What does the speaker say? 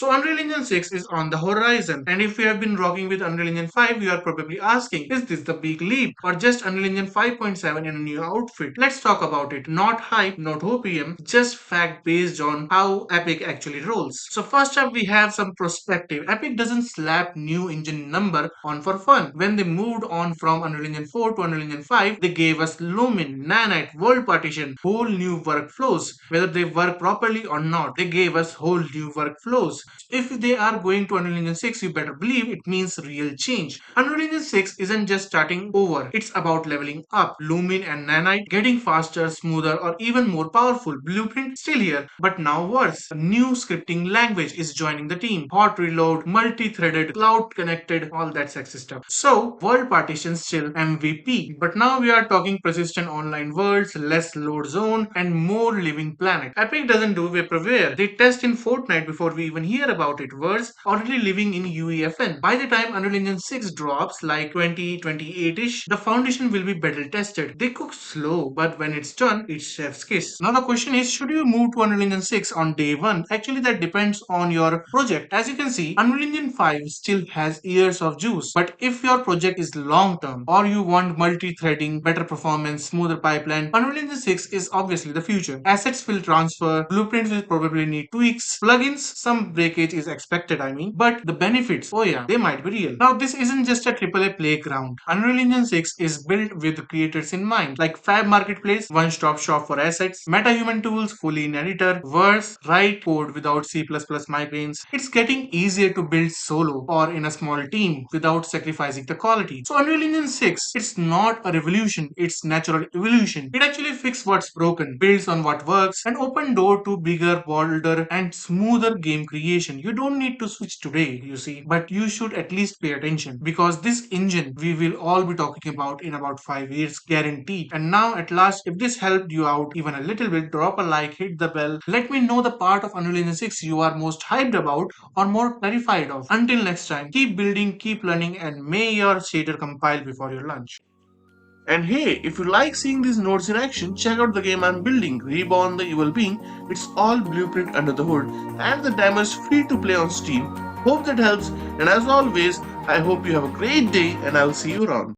So Unreal Engine 6 is on the horizon, and if you have been rocking with Unreal Engine 5, you are probably asking, is this the big leap or just Unreal Engine 5.7 in a new outfit? Let's talk about it. Not hype, not OPM, just fact based on how Epic actually rolls. So first up we have some perspective. Epic doesn't slap new engine number on for fun. When they moved on from Unreal Engine 4 to Unreal Engine 5, they gave us Lumen, Nanite, World Partition, whole new workflows. Whether they work properly or not, they gave us whole new workflows. If they are going to Unreal Engine 6, you better believe it means real change. Unreal Engine 6 isn't just starting over, it's about leveling up. Lumen and Nanite getting faster, smoother, or even more powerful. Blueprint still here, but now worse. A new scripting language is joining the team. Hot reload, multi-threaded, cloud connected, all that sexy stuff. So, World Partition still MVP, but now we are talking persistent online worlds, less load zone, and more living planet. Epic doesn't do vaporware. They test in Fortnite before we even hear about it. Words already living in UEFN. By the time Unreal Engine 6 drops, like 2028-ish, the foundation will be battle tested. They cook slow, but when it's done, it's chef's kiss. Now the question is, should you move to Unreal Engine 6 on day one? Actually, that depends on your project. As you can see, Unreal Engine 5 still has years of juice. But if your project is long term or you want multi-threading, better performance, smoother pipeline, Unreal Engine 6 is obviously the future. Assets will transfer, blueprints will probably need tweaks, plugins, some breakage is expected, but the benefits, oh yeah, they might be real. Now, this isn't just a AAA playground. Unreal Engine 6 is built with creators in mind, like Fab Marketplace, one-stop shop for assets, MetaHuman tools fully in editor, verse, write code without C++ migraines. It's getting easier to build solo or in a small team without sacrificing the quality. So Unreal Engine 6, it's not a revolution, it's natural evolution. It actually fixes what's broken, builds on what works, and open door to bigger, bolder, and smoother game creation. You don't need to switch today, you see, but you should at least pay attention because this engine we will all be talking about in about 5 years, guaranteed. And now, at last, if this helped you out even a little bit, drop a like, hit the bell. Let me know the part of Unreal Engine 6 you are most hyped about or more terrified of. Until next time, keep building, keep learning, and may your shader compile before your lunch. And hey, if you like seeing these nodes in action, check out the game I'm building, Reborn the Evil Being. It's all blueprint under the hood, and the demo is free to play on Steam. Hope that helps, and as always, I hope you have a great day, and I'll see you around.